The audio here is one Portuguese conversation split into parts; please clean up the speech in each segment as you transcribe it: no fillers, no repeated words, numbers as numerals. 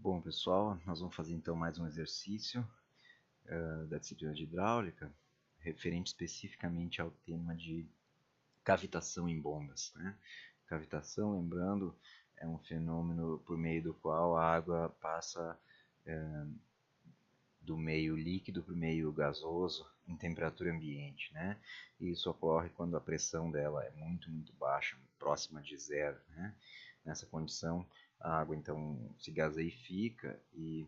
Bom, pessoal, nós vamos fazer então mais um exercício da disciplina de hidráulica, referente especificamente ao tema de cavitação em bombas, né? Cavitação, lembrando, é um fenômeno por meio do qual a água passa do meio líquido para o meio gasoso em temperatura ambiente, né? E isso ocorre quando a pressão dela é muito baixa, próxima de zero, né? Nessa condição, a água então se gaseifica e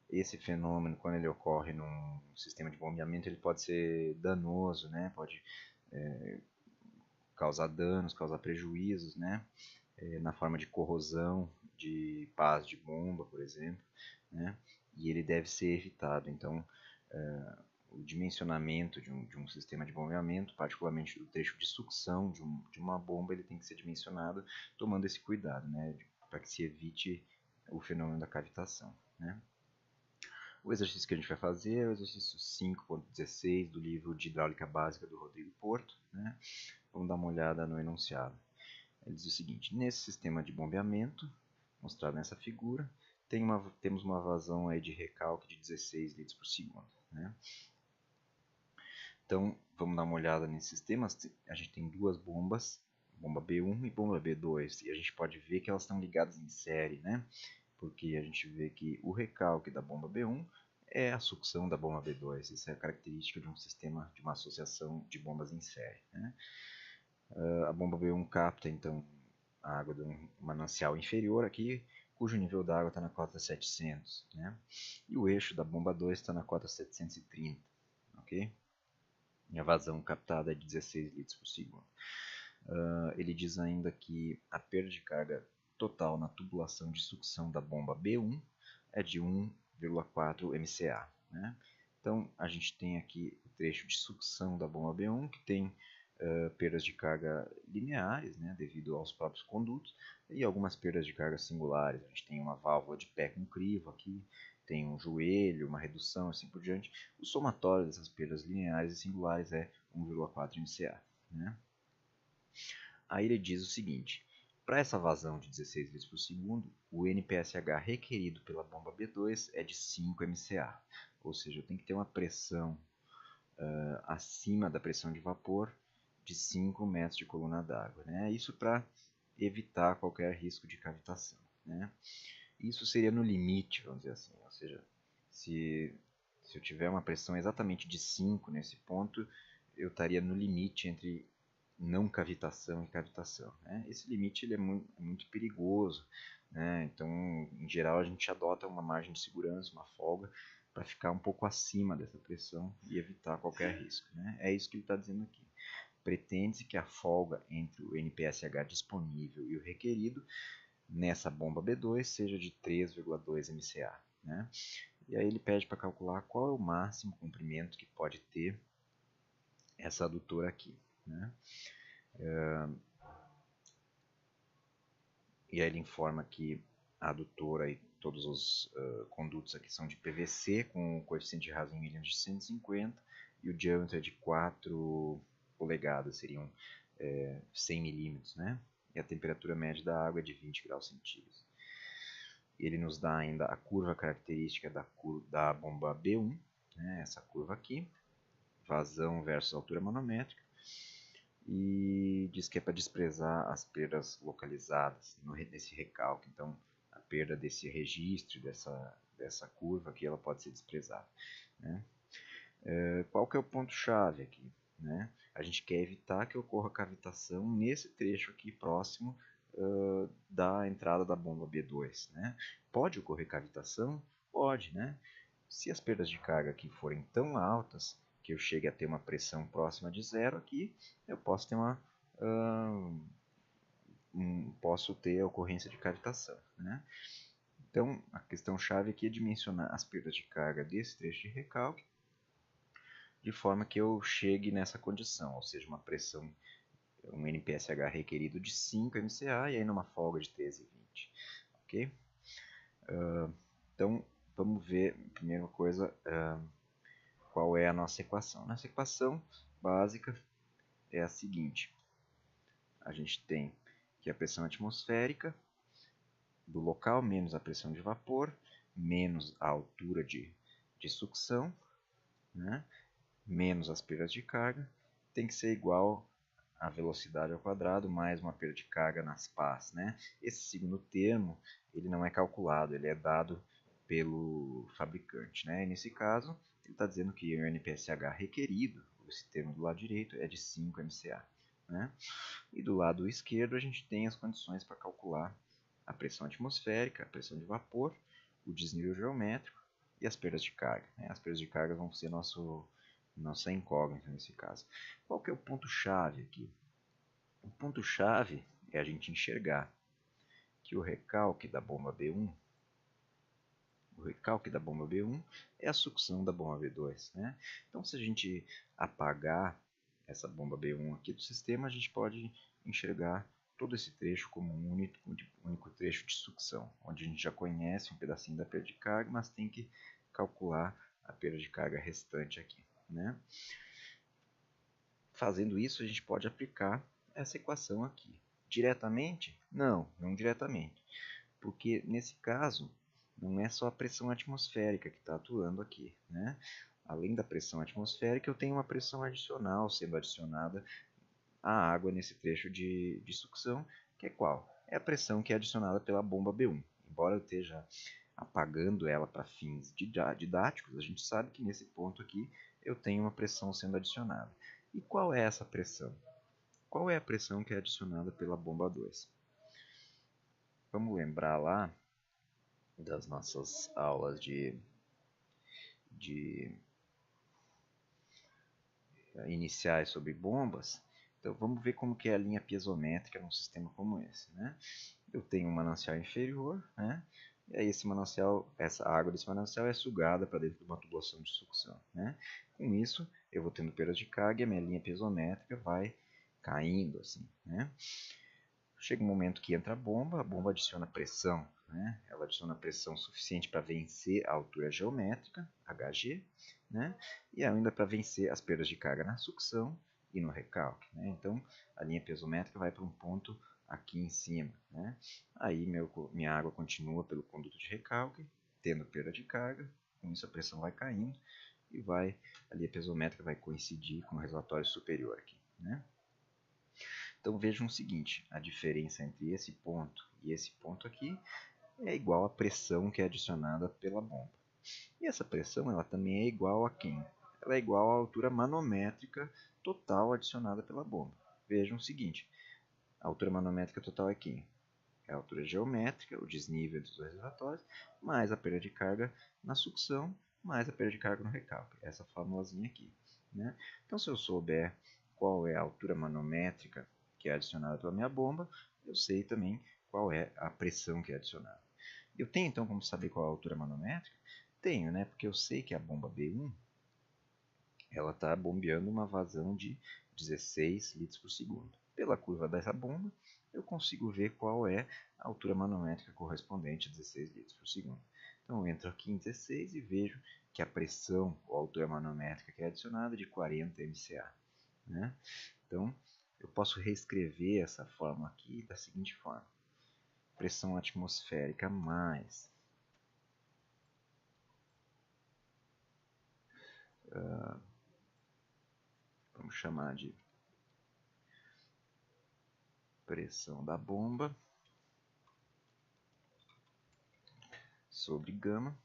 esse fenômeno, quando ele ocorre num sistema de bombeamento, ele pode ser danoso, né? Pode causar danos, causar prejuízos, né? Na forma de corrosão, de pás de bomba, por exemplo, né? E ele deve ser evitado. Então, o dimensionamento de um sistema de bombeamento, particularmente do trecho de sucção de uma bomba, ele tem que ser dimensionado tomando esse cuidado, né? Para que se evite o fenômeno da cavitação, né? O exercício que a gente vai fazer é o exercício 5.16 do livro de Hidráulica Básica do Rodrigo Porto, né? Vamos dar uma olhada no enunciado. Ele diz o seguinte: nesse sistema de bombeamento, mostrado nessa figura, temos uma vazão aí de recalque de 16 litros por segundo, né? Então, vamos dar uma olhada nesse sistema. A gente tem duas bombas, bomba B1 e bomba B2, e a gente pode ver que elas estão ligadas em série, né? Porque a gente vê que o recalque da bomba B1 é a sucção da bomba B2. Isso é a característica de um sistema, de uma associação de bombas em série, né? A bomba B1 capta, então, a água de um manancial inferior aqui, cujo nível d'água está na cota 700, né? E o eixo da bomba 2 está na cota 730, ok? E a vazão captada é de 16 litros por segundo. Ele diz ainda que a perda de carga total na tubulação de sucção da bomba B1 é de 1,4 MCA, né? Então, a gente tem aqui o trecho de sucção da bomba B1, que tem perdas de carga lineares, né, devido aos próprios condutos, e algumas perdas de carga singulares. A gente tem uma válvula de pé com crivo aqui, tem um joelho, uma redução, assim por diante. O somatório dessas perdas lineares e singulares é 1,4 MCA, né? Aí ele diz o seguinte: para essa vazão de 16 litros por segundo, o NPSH requerido pela bomba B2 é de 5 MCA, ou seja, eu tenho que ter uma pressão acima da pressão de vapor de 5 metros de coluna d'água, né? Isso para evitar qualquer risco de cavitação, né? Isso seria no limite, vamos dizer assim, ou seja, se eu tiver uma pressão exatamente de 5 nesse ponto, eu estaria no limite entre não cavitação e cavitação, né? Esse limite ele é muito perigoso, né? Então, em geral, a gente adota uma margem de segurança, uma folga, para ficar um pouco acima dessa pressão e evitar qualquer risco, né? É isso que ele está dizendo aqui. Pretende-se que a folga entre o NPSH disponível e o requerido nessa bomba B2 seja de 3,2 MCA, né? E aí ele pede para calcular qual é o máximo comprimento que pode ter essa adutora aqui, né? E aí ele informa que a adutora e todos os condutos aqui são de PVC, com o coeficiente de rasgo em milímetros de 150, e o diâmetro é de 4 polegadas, seriam 100 milímetros, né? E a temperatura média da água é de 20 graus centígrados. Ele nos dá ainda a curva característica da bomba B1, né? Essa curva aqui, vazão versus altura manométrica, e diz que é para desprezar as perdas localizadas nesse recalque. Então, a perda desse registro, dessa curva aqui, ela pode ser desprezada, né? Qual que é o ponto-chave aqui, né? A gente quer evitar que ocorra cavitação nesse trecho aqui próximo da entrada da bomba B2, né? Pode ocorrer cavitação? Pode, né? Se as perdas de carga aqui forem tão altas que eu chegue a ter uma pressão próxima de zero aqui, eu posso ter posso ter a ocorrência de cavitação, né? Então, a questão chave aqui é dimensionar as perdas de carga desse trecho de recalque de forma que eu chegue nessa condição, ou seja, uma pressão, um NPSH requerido de 5 MCA e aí numa folga de 13,20, ok? Então, vamos ver, primeira coisa, qual é a nossa equação. Nossa equação básica é a seguinte: a gente tem que a pressão atmosférica do local menos a pressão de vapor, menos a altura de sucção, né? Menos as perdas de carga, tem que ser igual a velocidade ao quadrado mais uma perda de carga nas pás, né? Esse segundo termo ele não é calculado, ele é dado pelo fabricante, né? E nesse caso, ele está dizendo que o NPSH requerido, esse termo do lado direito, é de 5 MCA, né? E do lado esquerdo a gente tem as condições para calcular a pressão atmosférica, a pressão de vapor, o desnível geométrico e as perdas de carga, né? As perdas de carga vão ser nossa incógnita nesse caso. Qual que é o ponto-chave aqui? O ponto-chave é a gente enxergar que o recalque da bomba B1 é a sucção da bomba B2, né? Então, se a gente apagar essa bomba B1 aqui do sistema, a gente pode enxergar todo esse trecho como um único trecho de sucção, onde a gente já conhece um pedacinho da perda de carga, mas tem que calcular a perda de carga restante aqui, né? Fazendo isso, a gente pode aplicar essa equação aqui. Diretamente? Não diretamente. Porque nesse caso, não é só a pressão atmosférica que está atuando aqui, né? Além da pressão atmosférica, eu tenho uma pressão adicional sendo adicionada à água nesse trecho de sucção, que é qual? É a pressão que é adicionada pela bomba B1. Embora eu esteja apagando ela para fins didáticos, a gente sabe que nesse ponto aqui eu tenho uma pressão sendo adicionada. E qual é essa pressão? Qual é a pressão que é adicionada pela bomba 2? Vamos lembrar lá das nossas aulas de iniciais sobre bombas. Então vamos ver como que é a linha piezométrica num sistema como esse, né? Eu tenho um manancial inferior, né? E aí essa água desse manancial é sugada para dentro de uma tubulação de sucção, né? Com isso, eu vou tendo perdas de carga e a minha linha piezométrica vai caindo assim, né? Chega um momento que entra a bomba adiciona pressão, né? Ela adiciona pressão suficiente para vencer a altura geométrica, Hg, né? E ainda para vencer as perdas de carga na sucção e no recalque, né? Então, a linha piezométrica vai para um ponto aqui em cima, né? Aí minha água continua pelo conduto de recalque, tendo perda de carga, com isso a pressão vai caindo e a linha piezométrica vai coincidir com o reservatório superior aqui, né? Então vejam o seguinte, a diferença entre esse ponto e esse ponto aqui é igual à pressão que é adicionada pela bomba. E essa pressão ela também é igual a quem? Ela é igual à altura manométrica total adicionada pela bomba. Vejam o seguinte, a altura manométrica total é quem? É a altura geométrica, o desnível dos dois reservatórios, mais a perda de carga na sucção, mais a perda de carga no recalque. Essa formulazinha aqui, né? Então se eu souber qual é a altura manométrica que é adicionada pela minha bomba, eu sei também qual é a pressão que é adicionada. Eu tenho então como saber qual é a altura manométrica? Tenho, né? Porque eu sei que a bomba B1 ela está bombeando uma vazão de 16 litros por segundo. Pela curva dessa bomba, eu consigo ver qual é a altura manométrica correspondente a 16 litros por segundo. Então eu entro aqui em 16 e vejo que a pressão, ou a altura manométrica que é adicionada é de 40 MCA, né? Então eu posso reescrever essa fórmula aqui da seguinte forma: pressão atmosférica mais vamos chamar de pressão da bomba sobre gama.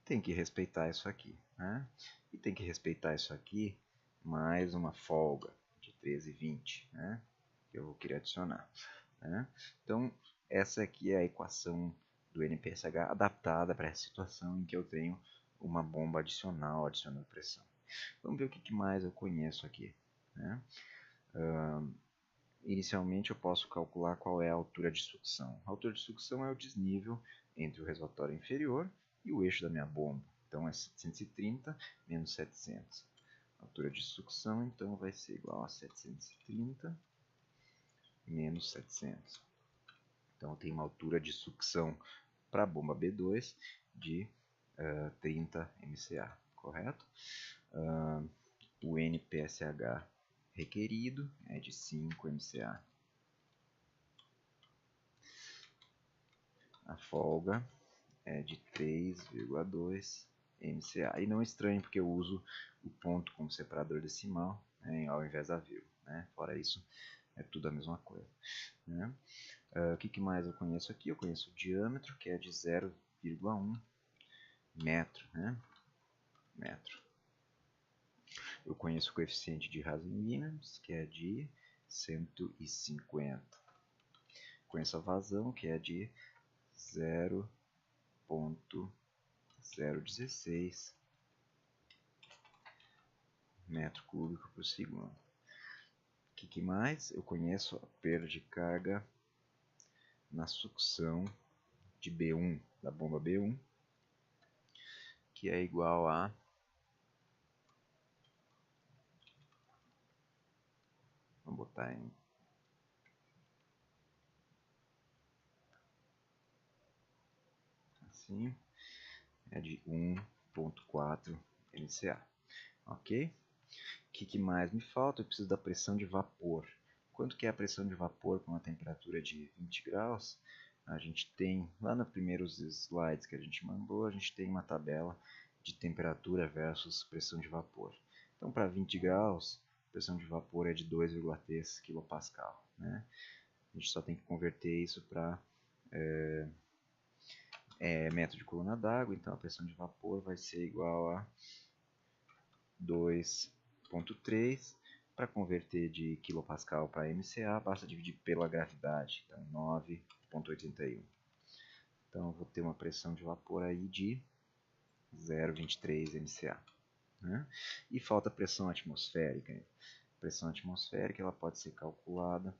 Tem que respeitar isso aqui, né? E tem que respeitar isso aqui mais uma folga de 13,20, né? Que eu vou querer adicionar, né? Então, essa aqui é a equação do NPSH adaptada para essa situação em que eu tenho uma bomba adicional adicionando pressão. Vamos ver o que mais eu conheço aqui, né? Inicialmente eu posso calcular qual é a altura de sucção. A altura de sucção é o desnível entre o reservatório inferior e o eixo da minha bomba. Então é 730 menos 700. A altura de sucção então vai ser igual a 730 menos 700. Então eu tenho uma altura de sucção para a bomba B2 de 30 MCA, correto? O NPSH requerido é de 5 MCA. a folga é de 3,2 MCA. E não é estranho porque eu uso o ponto como separador decimal, né, ao invés da vírgula. Né? Fora isso, é tudo a mesma coisa. Né? O que mais eu conheço aqui? Eu conheço o diâmetro, que é de 0,1 metro. Né? Eu conheço o coeficiente de Hazen-Williams, que é de 150. Conheço a vazão, que é de 0,016 metro cúbico por segundo. O que mais? Eu conheço a perda de carga na sucção de B1, da bomba B1, que é igual a vamos botar em assim, é de 1,4 MCA. Ok? O que mais me falta? Eu preciso da pressão de vapor. Quanto que é a pressão de vapor com uma temperatura de 20 graus? A gente tem, lá nos primeiros slides que a gente mandou, a gente tem uma tabela de temperatura versus pressão de vapor. Então, para 20 graus, a pressão de vapor é de 2,3 kPa. Né? A gente só tem que converter isso para metro de coluna d'água, então a pressão de vapor vai ser igual a 2,3. Para converter de quilopascal para MCA, basta dividir pela gravidade, então 9,81. Então eu vou ter uma pressão de vapor aí de 0,23 MCA. Né? E falta a pressão atmosférica. A pressão atmosférica ela pode ser calculada,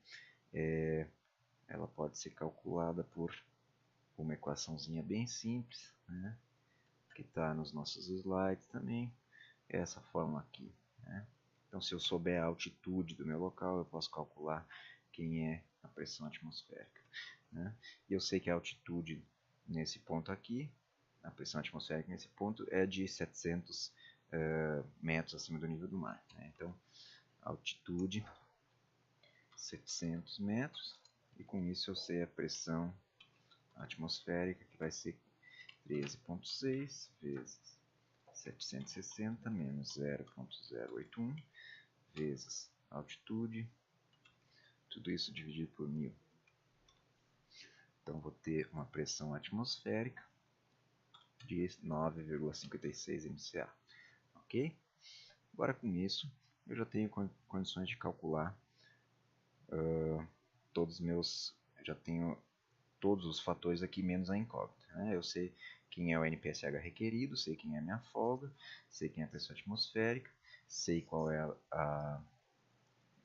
por uma equaçãozinha bem simples, né? Que está nos nossos slides também. É essa fórmula aqui. Né? Então, se eu souber a altitude do meu local, eu posso calcular quem é a pressão atmosférica. Né? E eu sei que a altitude nesse ponto aqui, a pressão atmosférica nesse ponto é de 700 metros acima do nível do mar. Né? Então, altitude 700 metros, e com isso eu sei a pressão atmosférica, que vai ser 13,6 vezes 760 menos 0,081 vezes altitude, tudo isso dividido por 1000. Então vou ter uma pressão atmosférica de 9,56 MCA. Ok? Agora com isso eu já tenho condições de calcular já tenho todos os fatores aqui menos a incógnita. Né? Eu sei quem é o NPSH requerido, sei quem é a minha folga, sei quem é a pressão atmosférica, sei qual é a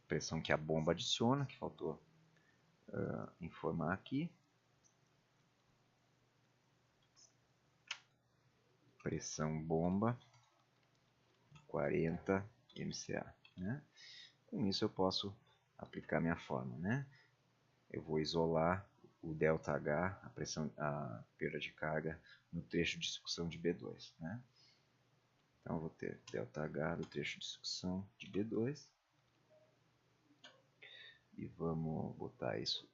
pressão que a bomba adiciona, que faltou informar aqui. Pressão bomba 40 MCA. Né? Com isso eu posso aplicar minha fórmula. Né? Eu vou isolar o ΔH, a perda de carga, no trecho de sucção de B2. Né? Então eu vou ter ΔH do trecho de sucção de B2. E vamos botar isso.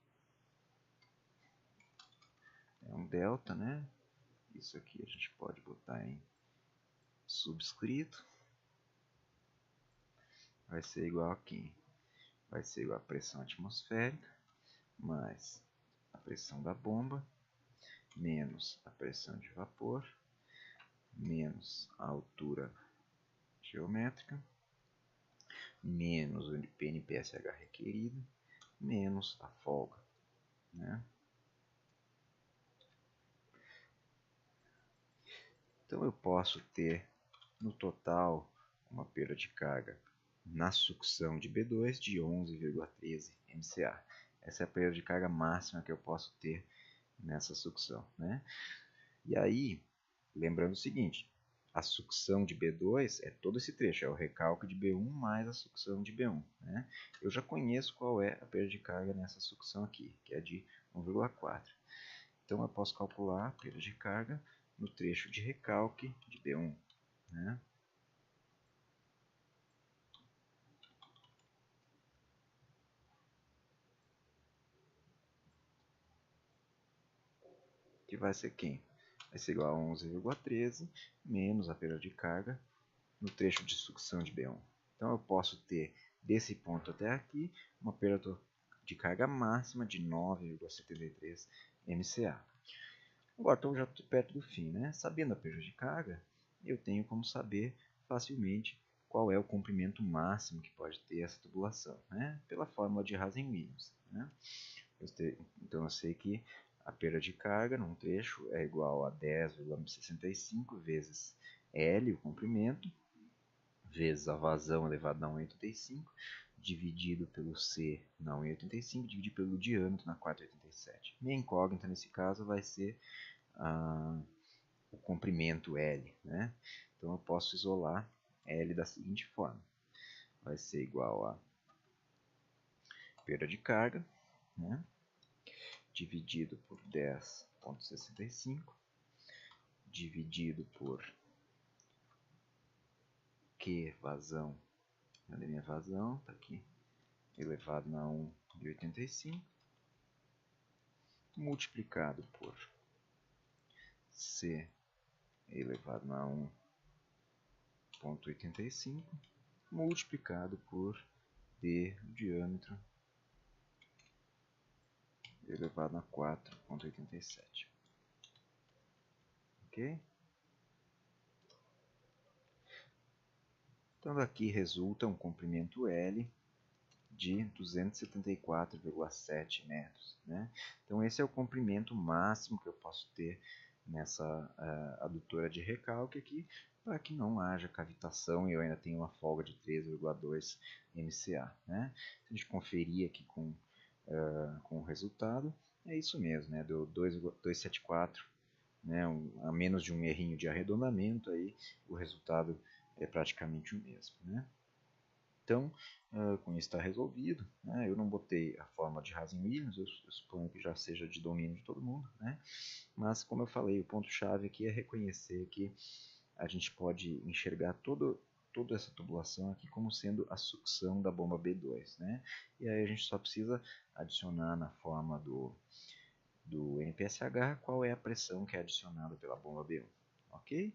É um delta, né? Isso aqui a gente pode botar em subscrito. Vai ser igual a quem? Vai ser igual a pressão atmosférica mais a pressão da bomba menos a pressão de vapor menos a altura geométrica menos o NPSH requerido menos a folga. Né? Então eu posso ter no total uma perda de carga na sucção de B2 de 11,13 MCA. Essa é a perda de carga máxima que eu posso ter nessa sucção. Né? E aí, lembrando o seguinte, a sucção de B2 é todo esse trecho, é o recalque de B1 mais a sucção de B1. Né? Eu já conheço qual é a perda de carga nessa sucção aqui, que é de 1,4. Então eu posso calcular a perda de carga no trecho de recalque de B1. Né? que vai ser quem? Vai ser igual a 11,13 menos a perda de carga no trecho de sucção de B1. Então eu posso ter desse ponto até aqui uma perda de carga máxima de 9,73 MCA. Agora então já estou perto do fim, né? Sabendo a perda de carga, eu tenho como saber facilmente qual é o comprimento máximo que pode ter essa tubulação, né? Pela fórmula de Hazen-Williams, né? Então eu sei que a perda de carga num trecho é igual a 10,65 vezes L, o comprimento, vezes a vazão elevado na 1,85, dividido pelo C na 1,85, dividido pelo diâmetro na 4,87. Minha incógnita nesse caso vai ser o comprimento L, né? Então eu posso isolar L da seguinte forma. Vai ser igual a perda de carga, né? Dividido por 10,65, dividido por Q vazão, cadê minha vazão? Está aqui, elevado na 1,85, multiplicado por C elevado na 1,85, multiplicado por D, o diâmetro, elevado a 4,87. Ok? Então daqui resulta um comprimento L de 274,7 metros, né? Então esse é o comprimento máximo que eu posso ter nessa adutora de recalque aqui, para que não haja cavitação e eu ainda tenho uma folga de 3,2 MCA, né? Se a gente conferir aqui com o resultado, é isso mesmo, né? Deu 274, né? A menos de um errinho de arredondamento, aí o resultado é praticamente o mesmo, né? Então, com isso está resolvido, né? Eu não botei a fórmula de Hazen-Williams, eu suponho que já seja de domínio de todo mundo, né? Mas, como eu falei, o ponto-chave aqui é reconhecer que a gente pode enxergar toda essa tubulação aqui como sendo a sucção da bomba B2, né? E aí a gente só precisa adicionar na forma do NPSH qual é a pressão que é adicionada pela bomba B1, ok?